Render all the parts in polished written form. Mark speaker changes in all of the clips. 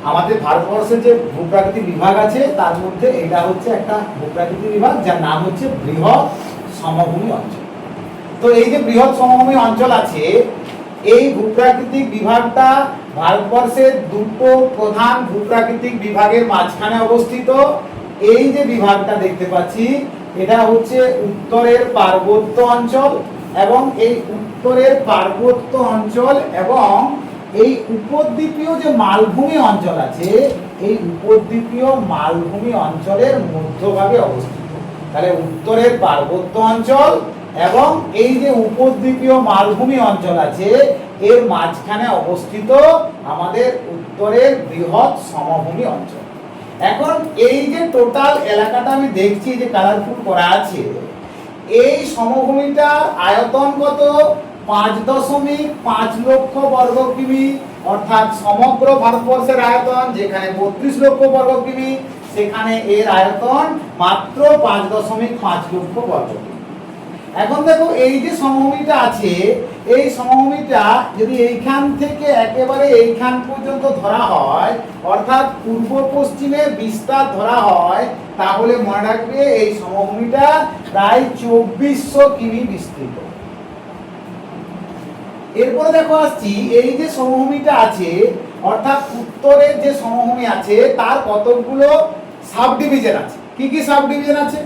Speaker 1: আমাদের ভারতবর্ষের যে ভূপ্রাকৃতিক বিভাগ আছে তার মধ্যে এটা হচ্ছে একটা ভূপ্রাকৃতিক বিভাগ যার নাম হচ্ছে বৃহৎ সমভূমি অঞ্চল। তো এই যে বৃহৎ সমভূমি অঞ্চল আছে, এই ভূপ্রাকৃতিক বিভাগটা ভারতবর্ষের দুটো প্রধান ভূপ্রাকৃতিক বিভাগের মাঝখানে অবস্থিত। এই যে বিভাগটা দেখতে পাচ্ছি এটা হচ্ছে উত্তরের পার্বত্য অঞ্চল, এবং এই উত্তরের পার্বত্য অঞ্চল এবং এই উপদ্বীপীয় যে মালভূমি অঞ্চল আছে, এই উপদ্বীপীয় মালভূমি অঞ্চলের মধ্যভাগে অবস্থিত। তাহলে উত্তরের পার্বত্য অঞ্চল এবং এই যে উপদ্বীপীয় মালভূমি অঞ্চল আছে এর মাঝখানে অবস্থিত আমাদের উত্তরের বৃহৎ সমভূমি অঞ্চল। এখন এই যে টোটাল এলাকাটা আমি দেখছি যে কালারফুল করা আছে, এই সমভূমিটার আয়তন কত? 5.5 লক্ষ বর্গ কিমি, অর্থাৎ সমগ্র ভারতবর্ষের আয়তন যেখানে 32 লক্ষ বর্গ কিমি, সেখানে এর আয়তন মাত্র 5.5 লক্ষ বর্গ কিমি। এখন দেখো এই যে সমভূমিটা আছে, এই সমভূমিটা যদি এইখান থেকে একেবারে এইখান পর্যন্ত ধরা হয়, অর্থাৎ পূর্ব পশ্চিমের বিস্তার ধরা হয়, তাহলে মনে রাখবে এই সমভূমিটা প্রায় 2400 কিমি বিস্তৃত। এরপরে দেখো আসছি এই যে সমভূমিটা আছে, অর্থাৎ উত্তরের যে সমভূমি আছে তার কতগুলো সাব ডিভিশন আছে। কি কি সাব ডিভিশন আছে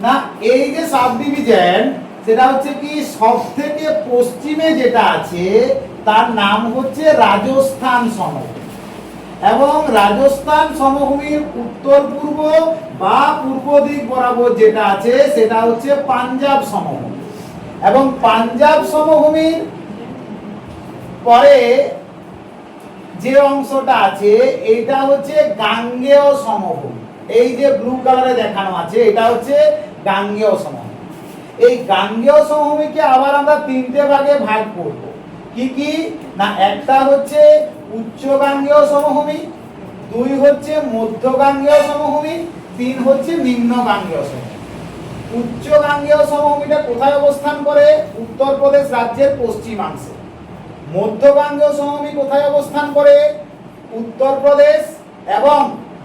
Speaker 1: না, এই যে সাব ডিভিশন সেটা হচ্ছে কি সবথেকে পশ্চিমে যেটা আছে তার নাম হচ্ছে রাজস্থান সমভূমি, এবং রাজস্থান সমভূমির উত্তর পূর্ব বা পূর্ব দিক বরাবর যেটা আছে সেটা হচ্ছে পাঞ্জাব সমভূমি, এবং পাঞ্জাব সমভূমির পরে যে অংশটা আছে এটা হচ্ছে গাঙ্গেয় সমভূমি। এই যে ব্লু কালারে দেখানো আছে এটা হচ্ছে গাঙ্গেয় সমভূমি। এই গাঙ্গেয় সমভূমিকে আবার আমরা তিনটে ভাগে ভাগ করব। কি কি না, একটা হচ্ছে উচ্চ গাঙ্গেয় সমভূমি, দুই হচ্ছে মধ্য গাঙ্গেয় সমভূমি, তিন হচ্ছে নিম্ন গাঙ্গেয় সমভূমি। উচ্চ গাঙ্গেয় সমভূমিটা কোথায় অবস্থান করে? উত্তরপ্রদেশ রাজ্যের পশ্চিমাংশে। মধ্য গাঙ্গেয় সমভূমি কোথায় অবস্থান করে? উত্তরপ্রদেশ এবং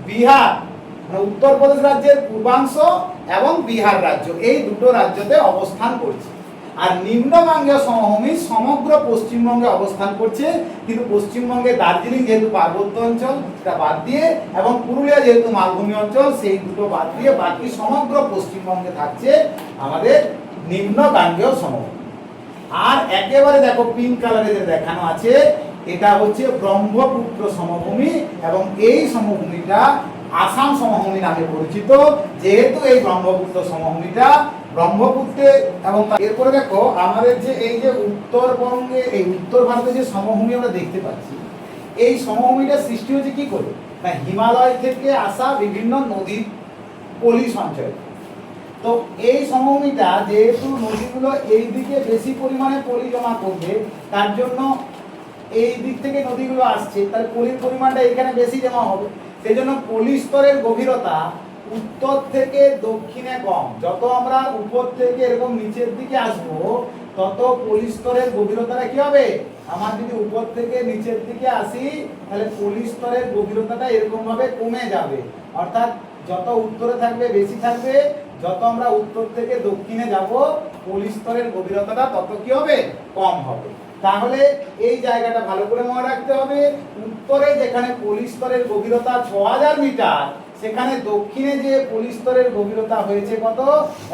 Speaker 1: বিহার, উত্তরপ্রদেশ রাজ্যের পূর্বাংশ এবং বিহার রাজ্য, এই দুটো রাজ্যতে অবস্থান করছে। আর নিম্ন গাঙ্গেয় সমভূমি সমগ্র পশ্চিমবঙ্গে অবস্থান করছে, কিন্তু পশ্চিমবঙ্গে দার্জিলিং যেহেতু পার্বত্য অঞ্চল সেটা বাদ দিয়ে, এবং পুরুলিয়া যেহেতু মালভূমি অঞ্চল সেই দুটো বাদ দিয়ে বাকি সমগ্র পশ্চিমবঙ্গে থাকছে আমাদের নিম্ন গাঙ্গেয় সমভূমি। আর একেবারে দেখো পিঙ্ক কালারে যে দেখানো আছে এটা হচ্ছে ব্রহ্মপুত্র সমভূমি, এবং এই সমভূমিটা আসাম সমভূমি নামে পরিচিত, যেহেতু এই ব্রহ্মপুত্র সমভূমিটা ব্রহ্মপুত্রে। এবং এরপরে দেখো আমাদের যে এই যে উত্তরবঙ্গে এই উত্তর ভারতে যে সমভূমি আমরা দেখতে পাচ্ছি, এই সমভূমিটা সৃষ্টি হচ্ছে কি করে না, হিমালয় থেকে আসা বিভিন্ন নদীর পলি সঞ্চয়। তো এই সমভূমিটা যেহেতু নদীগুলো এই দিকে বেশি পরিমাণে পলি জমা করবে, তার জন্য এই দিক থেকে নদীগুলো আসছে, তার পলির পরিমাণটা এখানে বেশি জমা হবে। সেই জন্য পলি স্তরের গভীরতা উত্তর থেকে দক্ষিণে কম। যত আমরা উপর থেকে এরকম নিচের দিকে আসবো তত পলি স্তরের গভীরতাটা কি হবে, আমার যদি উপর থেকে নিচের দিকে আসি তাহলে পলি স্তরের গভীরতাটা এরকম ভাবে কমে যাবে। অর্থাৎ যত উত্তরে থাকবে বেশি থাকবে, যত আমরা উত্তর থেকে দক্ষিণে যাব পলি স্তরের গভীরতাটা তত কি হবে, কম হবে। তাহলে এই জায়গাটা ভালো করে মনে রাখতে হবে, উত্তরে যেখানে পলি স্তরের গভীরতা 6000 মিটার, সেখানে দক্ষিণে যে পলি স্তরের গভীরতা হয়েছে কত,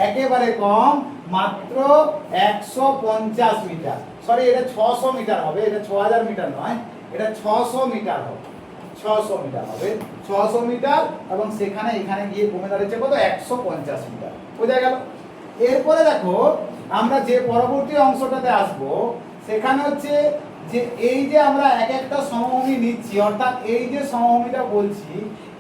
Speaker 1: একেবারে কম, মাত্র 150 মিটার। সরি, এটা 600 মিটার হবে, এটা 6000 মিটার নয়, এটা 600 মিটার হবে, 600 মিটার হবে, 600 মিটার, এবং সেখানে এখানে গিয়ে কমে দাঁড়িয়েছে কত, 150 মিটার। বোঝা গেল? এরপরে দেখো আমরা যে পরবর্তী অংশটাতে আসবো, সেখানে হচ্ছে যে এই যে আমরা এক একটা সমভূমি নিচ্ছি, অর্থাৎ এই যে সমভূমিটা বলছি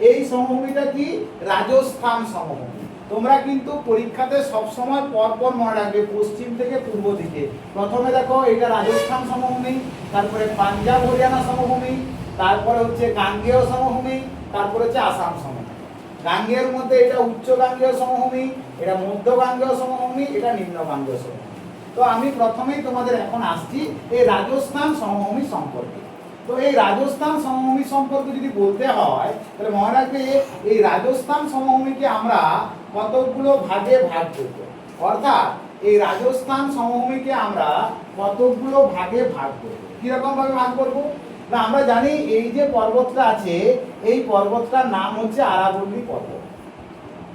Speaker 1: এই সমভূমিটা কি, রাজস্থান সমভূমি। তোমরা কিন্তু পরীক্ষাতে সব সময় পরপর মনে রাখবে পশ্চিম থেকে পূর্ব দিকে। প্রথমে দেখো এটা রাজস্থান সমভূমি, তারপরে পাঞ্জাব হরিয়ানা সমভূমি, তারপরে হচ্ছে গাঙ্গেয় সমভূমি, তারপরে হচ্ছে আসাম সমভূমি। গাঙ্গেয়ের মধ্যে এটা উচ্চ গাঙ্গেয় সমভূমি, এটা মধ্য গাঙ্গেয় সমভূমি, এটা নিম্ন গাঙ্গেয় সমভূমি। তো আমি প্রথমেই তোমাদের এখন আসছি এই রাজস্থান সমভূমি সম্পর্কে। তো এই রাজস্থান সমভূমি সম্পর্কে যদি বলতে হয় তাহলে মনে রাখবে এই রাজস্থান সমভূমিকে আমরা কতগুলো ভাগে ভাগ করব, অর্থাৎ এই রাজস্থান সমভূমিকে আমরা কতগুলো ভাগে ভাগ করব। কিরকম ভাবে ভাগ করব না, আমরা জানি এই যে পর্বতটা আছে এই পর্বতটার নাম হচ্ছে আরাবল্লী পর্বত।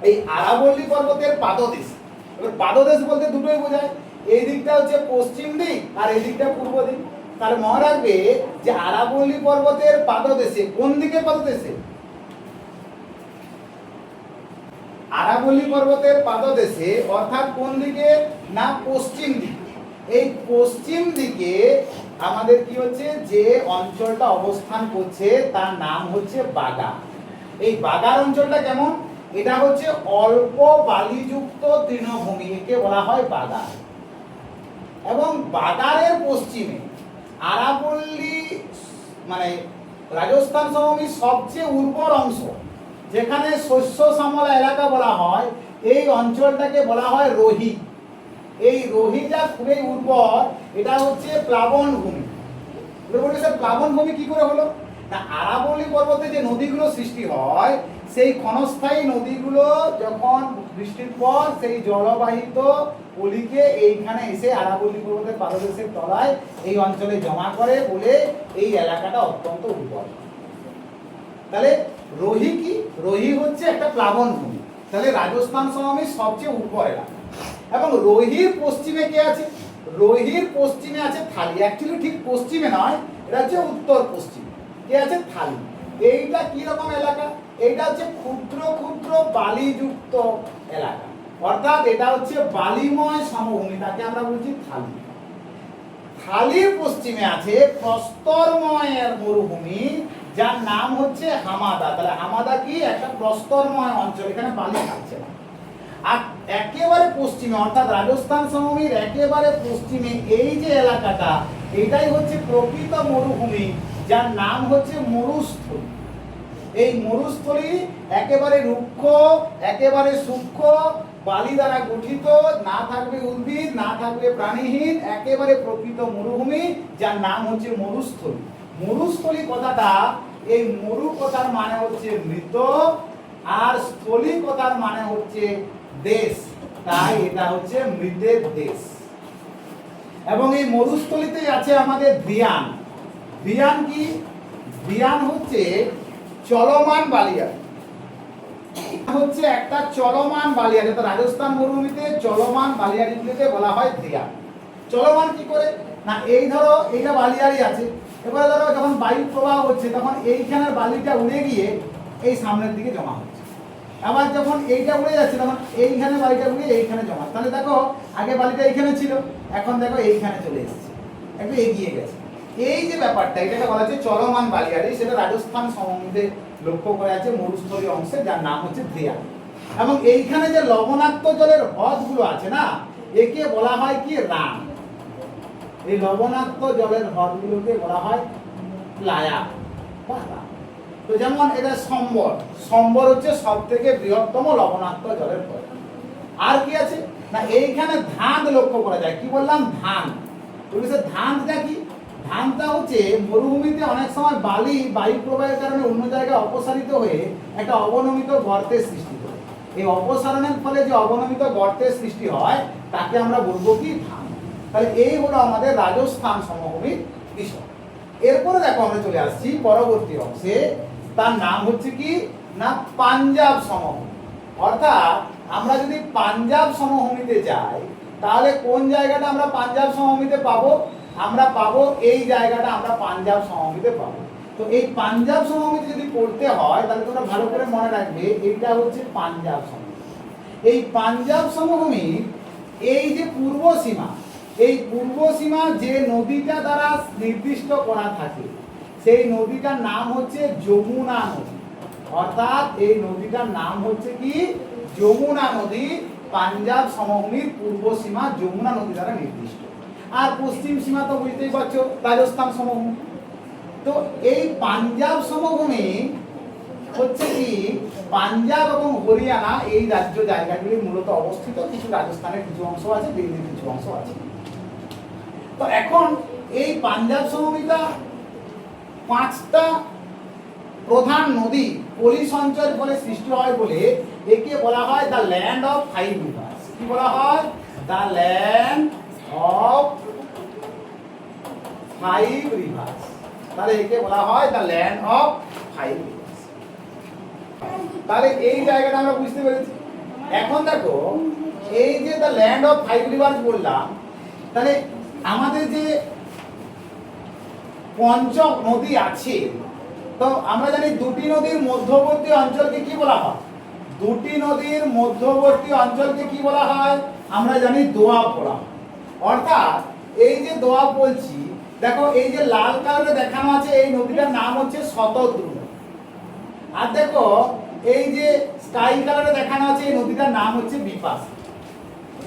Speaker 1: এই আরাবল্লী পর্বতের পাদদেশ, এবার পাদদেশ বলতে দুটোই বোঝায়, এই দিকটা হচ্ছে পশ্চিম দিক আর এই দিকটা পূর্ব দিক। তাহলে মনে রাখবে যে আরাবল্লী পর্বতের পাদদেশে, কোন দিকে পাদদেশে, আরাবল্লী পর্বতের পাদদেশে অর্থাৎ কোন দিকে না পশ্চিম দিকে, এই পশ্চিম দিকে আমাদের কি হচ্ছে যে অঞ্চলটা অবস্থান করছে তার নাম হচ্ছে বাগা। এই বাগার অঞ্চলটা কেমন, এটা হচ্ছে অল্প বালিযুক্ত তৃণভূমি, একে বলা হয় বাগা। এবং বাগারের পশ্চিমে আরাবল্লী মানে রাজস্থান সমভূমির সবচেয়ে উর্বর অংশ, যেখানে শস্য শ্যামলা এলাকা বলা হয়, এই অঞ্চলটাকে বলা হয় রোহি। এই রোহিটা খুবই উর্বর, এটা হচ্ছে প্লাবন ভূমি। প্লাবন ভূমি কি করে হলো না, আরাবল্লী পর্বতে যে নদীগুলো সৃষ্টি হয় সেই ক্ষণস্থায়ী নদীগুলো যখন বৃষ্টির পর সেই জলবাহিত পলিকে এইখানে এসে আরাবল্লী পর্বতের পাদদেশের তলায় এই অঞ্চলে জমা করে বলে এই এলাকাটা অত্যন্ত উর্বর। তাহলে রোহি কি, রোহি হচ্ছে একটা প্লাবন ভূমি। তাহলে রাজস্থান সমভূমির সবচেয়ে উর্বর এলাকা। এবং রোহির পশ্চিমে কে আছে, রোহির পশ্চিমে আছে থালি। অ্যাকচুয়ালি ঠিক পশ্চিমে নয়, এটা হচ্ছে উত্তর পশ্চিমে কে আছে, থালি। এইটা কি রকম এলাকা, এইটা হচ্ছে ক্ষুদ্র ক্ষুদ্র বালিযুক্ত এলাকা, অর্থাৎ এটা হচ্ছে বালিময় সমভূমি, তাকে আমরা বলছি থালি। থালির পশ্চিমে আছে প্রস্তরময় মরুভূমি, যার নাম হচ্ছে হামাদা। তাহলে হামাদা কি, একটা প্রস্তরময় অঞ্চল, এখানে বালি থাকছে না। আর একেবারে পশ্চিমে অর্থাৎ রাজস্থান সমভূমির একেবারে পশ্চিমে এই যে এলাকাটা, এটাই হচ্ছে প্রকৃত মরুভূমি, যার নাম হচ্ছে মরুস্থলী। এই মরুস্থলী একেবারে রুক্ষ, একেবারে সূক্ষ্ম, বালি দ্বারা গঠিত, না থাকবে উদ্ভিদ, না থাকবে প্রাণীহীন, একেবারে প্রকৃত মরুভূমি, যার নাম হচ্ছে মরুস্থলী। মরুস্থলী কথাটা, এই মরু কথার মানে হচ্ছে মৃত, আর স্থলী কথার মানে হচ্ছে দেশ, তাই এটা হচ্ছে মৃতের দেশ। এবং এই মরুস্থলীতে আছে আমাদের ধ্রিয়ান। ধ্রিয়ান কি, ধ্রিয়ান হচ্ছে চলমান বালিয়াড়ি, হচ্ছে একটা চলমান বালিয়াড়ি। তো রাজস্থান মরুভূমিতে চলমান বালিয়াড়িগুলিকে বলা হয় ধ্রিয়ান। চলমান কি করে না, এই ধরো এইটা বালিয়াড়ি আছে, এবারে ধরো যখন বায়ু প্রবাহ হচ্ছে তখন এইখানের বালিটা উড়ে গিয়ে এই সামনের দিকে জমা হচ্ছে, আবার যখন এইটা উড়ে যাচ্ছে তখন এইখানে বালিটা উড়ে এইখানে জমা। তাহলে দেখো আগে বালিটা এইখানে ছিল, এখন দেখো এইখানে চলে এসেছে, একটু এগিয়ে গেছে। এই যে ব্যাপারটা, এটাকে বলা হচ্ছে চলমান বালিয়াড়ি, সেটা রাজস্থান সমভূমিতে লক্ষ্য করা আছে মরুস্থলীয় অংশে, যার নাম হচ্ছে ধ্রিয়ান। এবং এইখানে যে লবণাক্ত জলের হ্রদগুলো আছে না, একে বলা হয় কি, রান। এই লবণাক্ত জলের হ্রদগুলোকে বলা হয় প্লায়া। তো যেমন এটা সম্বর, সম্বর হচ্ছে সব থেকে বৃহত্তম লবণাক্ত জলের হ্রদ। আর কি আছে না, এইখানে ধান লক্ষ্য করা যায়। কি বললাম, ধান। ধানটা কি, ধানটা হচ্ছে মরুভূমিতে অনেক সময় বালি বায়ু প্রবাহের কারণে অন্য জায়গায় অপসারিত হয়ে একটা অবনমিত গর্তের সৃষ্টি করে। এই অপসারণের ফলে যে অবনমিত গর্তের সৃষ্টি হয় তাকে আমরা বলবো কি, ধান। তাহলে এই হলো আমাদের রাজস্থান সমভূমির বিষয়। এরপরে দেখো আমরা চলে আসছি পরবর্তী অংশে, তার নাম হচ্ছে কি না পাঞ্জাব সমভূমি। অর্থাৎ আমরা যদি পাঞ্জাব সমভূমিতে যাই তাহলে কোন জায়গাটা আমরা পাঞ্জাব সমভূমিতে পাবো, আমরা পাবো এই জায়গাটা আমরা পাঞ্জাব সমভূমিতে পাবো। তো এই পাঞ্জাব সমভূমিতে যদি পড়তে হয় তাহলে তোমরা ভালো করে মনে রাখবে, এইটা হচ্ছে পাঞ্জাব সমভূমি। এই পাঞ্জাব সমভূমি এই যে পূর্ব সীমা, এই পূর্ব সীমা যে নদীটা দ্বারা নির্দিষ্ট করা থাকে সেই নদীটার নাম হচ্ছে যমুনা নদী। অর্থাৎ এই নদীটার নাম হচ্ছে কি, যমুনা নদী। পাঞ্জাব সমভূমির পূর্ব সীমা যমুনা নদী দ্বারা নির্দিষ্ট। আর পশ্চিম সীমা তো বুঝতেই পারছো, রাজস্থান সমভূমি। তো এই পাঞ্জাব সমভূমি হচ্ছে কি, পাঞ্জাব এবং হরিয়ানা এই রাজ্য জায়গাগুলি মূলত অবস্থিত। কিছু রাজস্থানের কিছু অংশ আছে, দিল্লির কিছু অংশ আছে। তো এখন এই পাঞ্জাব সমভূমিটা পাঁচটা প্রধান নদী পলি সঞ্চয়ের ফলে সৃষ্টি হয় বলে একে বলা হয় the land of five rivers. কি বলা হয়? The land of five rivers. তাহলে একে বলা হয় the land of five rivers. তাহলে এই জায়গাটা আমরা বুঝতে পেরেছি। এখন দেখো এই যে the land of five rivers বললাম, তাহলে আমাদের যে পঞ্চম নদী আছে, তো আমরা জানি দুটি নদীর মধ্যবর্তী অঞ্চলকে কি বলা হয়? দুটি নদীর মধ্যবর্তী অঞ্চলকে কি বলা হয়? আমরা জানি দোয়াব বলা হয়। অর্থাৎ এই যে দোয়াব বলছি, দেখো এই যে লাল কালারে দেখানো আছে এই নদীটার নাম হচ্ছে শতদ্রু। আর দেখো এই যে স্কাই কালারে দেখানো আছে এই নদীটার নাম হচ্ছে বিপাশা।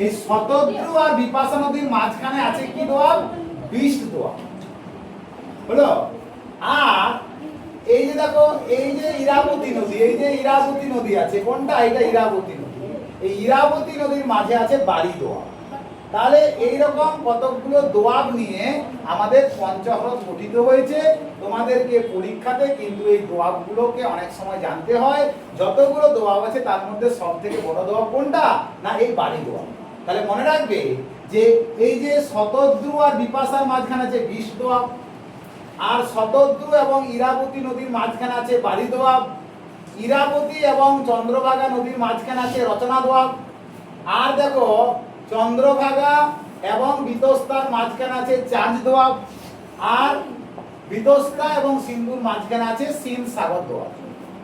Speaker 1: এই শতদ্রু আর বিপাশা নদীর মাঝখানে আছে কি দোয়াব? বিষ্ট দোয়াব হলো। আর এই যে দেখো এই যে ইরাবতী নদী, এই যে ইরাবতী নদী আছে, কোনটা? এটা ইরাবতী নদী। এই ইরাবতী নদীর মাঝে আছে বাড়ি দোয়াব। তাহলে এইরকম কতগুলো দোয়াব নিয়ে আমাদের পঞ্চহ্রদ গঠিত হয়েছে। তোমাদেরকে পরীক্ষাতে কিন্তু এই দোয়াবগুলোকে অনেক সময় জানতে হয়। যতগুলো দোয়াব আছে তার মধ্যে সব থেকে বড় দোয়াব কোনটা? না এই বাড়ি দোয়াব। তাহলে মনে রাখবে যে এই যে শতদ্রু আর বিপাশার মাঝখানে আছে বিষ দোয়াব, আর শতদ্রু এবং ইরাবতী নদীর মাঝখানে আছে বাড়ি দোয়াব, ইরাবতী এবং চন্দ্রভাগা নদীর মাঝখানে আছে রচনা দোয়াব, আর দেখো চন্দ্রভাগা এবং বিতস্তার মাঝখানে আছে চাঁদ দোয়াব, আর বিতস্তা এবং সিন্ধুর মাঝখানে আছে সিন্ধ সাগর দোয়াব।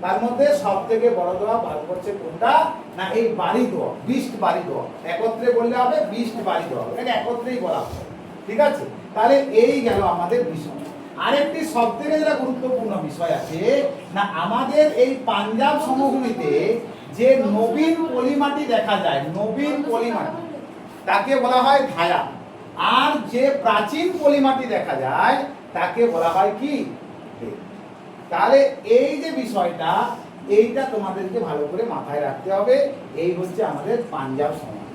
Speaker 1: তার মধ্যে সব থেকে বড় দোয়াব ভাগ করছে কোনটা? না এই বাড়ি দোয়াব, বিষ্ট বাড়ি দোয়াব। একত্রে বললে হবে বিষ্ট বাড়ি দোয়াব, এটা একত্রেই বলা হবে। ঠিক আছে? তাহলে এই গেল আমাদের বিষয়। আরেকটি সবথেকে যেটা গুরুত্বপূর্ণ বিষয় আছে না, আমাদের এই পাঞ্জাব সমভূমিতে যে নবীন পলিমাটি দেখা যায়, নবীন পলিমাটি তাকে বলা হয় ধায়া। আর যে প্রাচীন পলিমাটি দেখা যায় তাকে বলা হয় কি? তাহলে এই যে বিষয়টা, এইটা তোমাদেরকে ভালো করে মাথায় রাখতে হবে। এই হচ্ছে আমাদের পাঞ্জাব সমাজ।